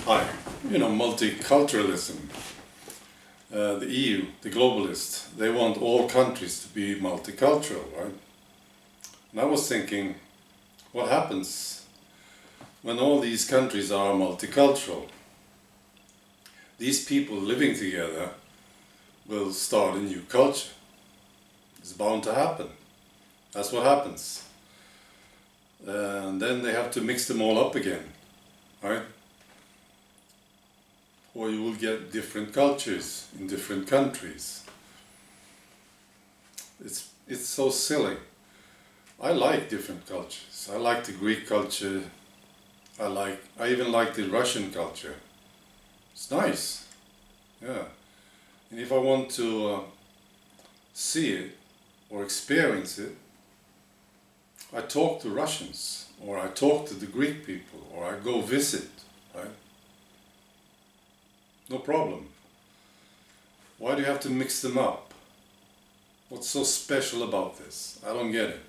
Hi. Multiculturalism. The EU, the globalists, they want all countries to be multicultural, right? And I was thinking, what happens when all these countries are multicultural? These people living together will start a new culture. It's bound to happen. That's what happens. And then they have to mix them all up again, right? Or you will get different cultures in different countries. It's so silly. I like different cultures. I like the Greek culture. I even like the Russian culture. It's nice. Yeah. And if I want to see it or experience it, I talk to Russians, or I talk to the Greek people, or I go visit, right? No problem. Why do you have to mix them up? What's so special about this? I don't get it.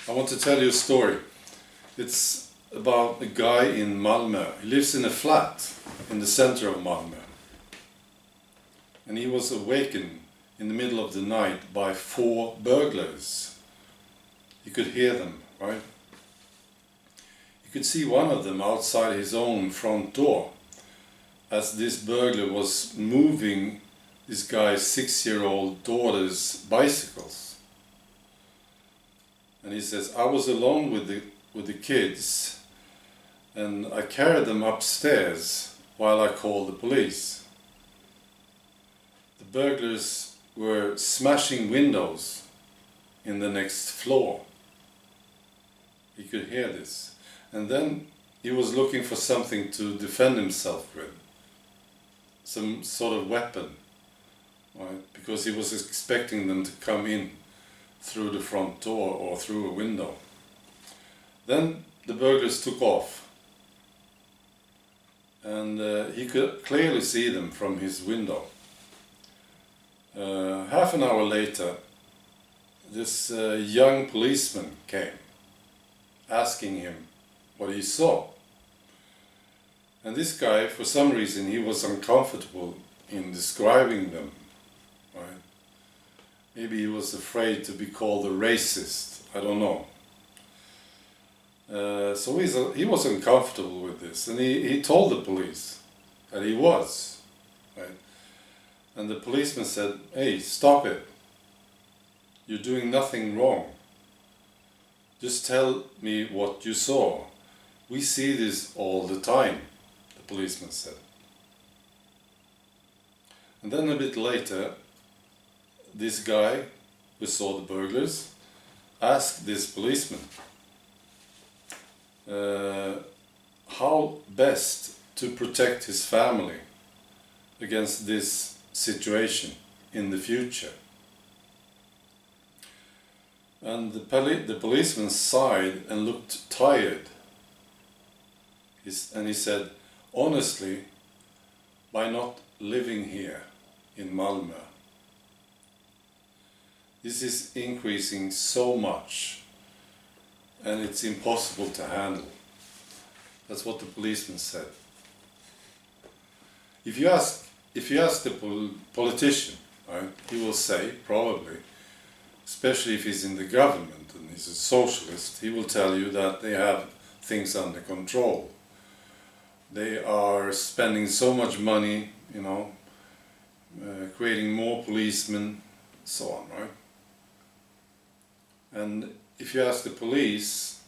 I want to tell you a story. It's about a guy in Malmö. He lives in a flat in the center of Malmö. And he was awakened in the middle of the night by 4 burglars. He could hear them, right? You could see one of them outside his own front door as this burglar was moving this guy's 6-year-old daughter's bicycles. And he says, I was alone with the kids and I carried them upstairs while I called the police. The burglars were smashing windows in the next floor. He could hear this. And then he was looking for something to defend himself with. Some sort of weapon, right? Because he was expecting them to come in through the front door or through a window. Then the burglars took off. And he could clearly see them from his window. Half an hour later, this young policeman came, asking him what he saw. And this guy, for some reason, he was uncomfortable in describing them, right? Maybe he was afraid to be called a racist, I don't know. So he was uncomfortable with this, and he told the police that he was, right? And the policeman said, hey, stop it. You're doing nothing wrong. Just tell me what you saw. We see this all the time, the policeman said. And then a bit later, this guy who saw the burglars asked this policeman how best to protect his family against this situation in the future. And the policeman sighed and looked tired. And he said, honestly, by not living here in Malmö, this is increasing so much and it's impossible to handle. That's what the policeman said. If you ask the politician, right, he will say, probably, especially if he's in the government and he's a socialist, he will tell you that they have things under control. They are spending so much money, creating more policemen, so on, right? And if you ask the police,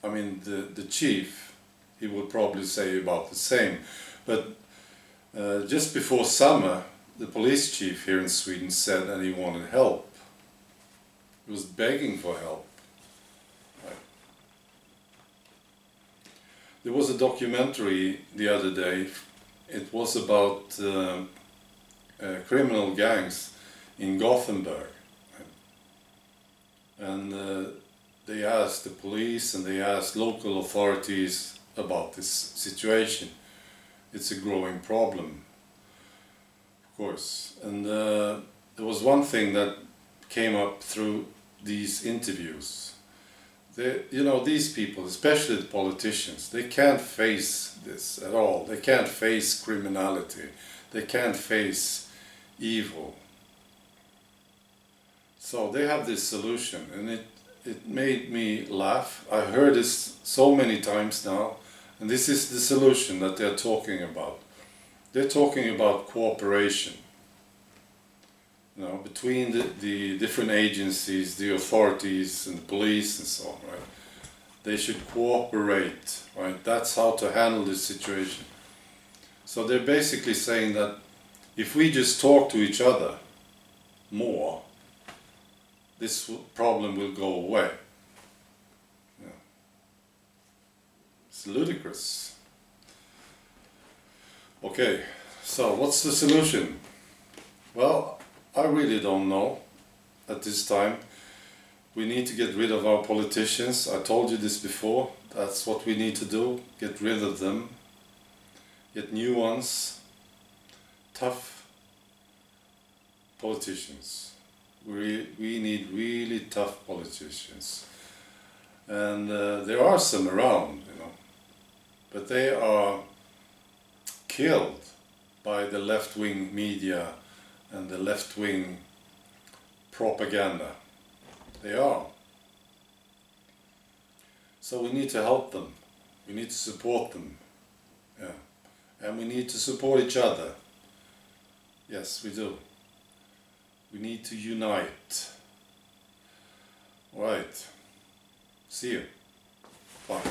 the chief, he will probably say about the same. But just before summer, the police chief here in Sweden said that he wanted help. He was begging for help. Right. There was a documentary the other day. It was about criminal gangs in Gothenburg. And they asked the police and they asked local authorities about this situation. It's a growing problem, of course. And there was one thing that came up through these interviews. you know, these people, especially the politicians, they can't face this at all. They can't face criminality. They can't face evil. So they have this solution, and it made me laugh. I heard this so many times now, and this is the solution that they're talking about. They're talking about cooperation, you know, between the different agencies, the authorities and the police and so on, right? They should cooperate, right? That's how to handle this situation. So they're basically saying that if we just talk to each other more, this problem will go away. Yeah. It's ludicrous. Okay, so what's the solution? Well, I really don't know at this time. We need to get rid of our politicians. I told you this before. That's what we need to do. Get rid of them. Get new ones. Tough politicians. We need really tough politicians. And there are some around, you know. But they are killed by the left-wing media and the left-wing propaganda. They are. So we need to help them. We need to support them. Yeah. And we need to support each other. Yes, we do. We need to unite. All right. See you. Bye.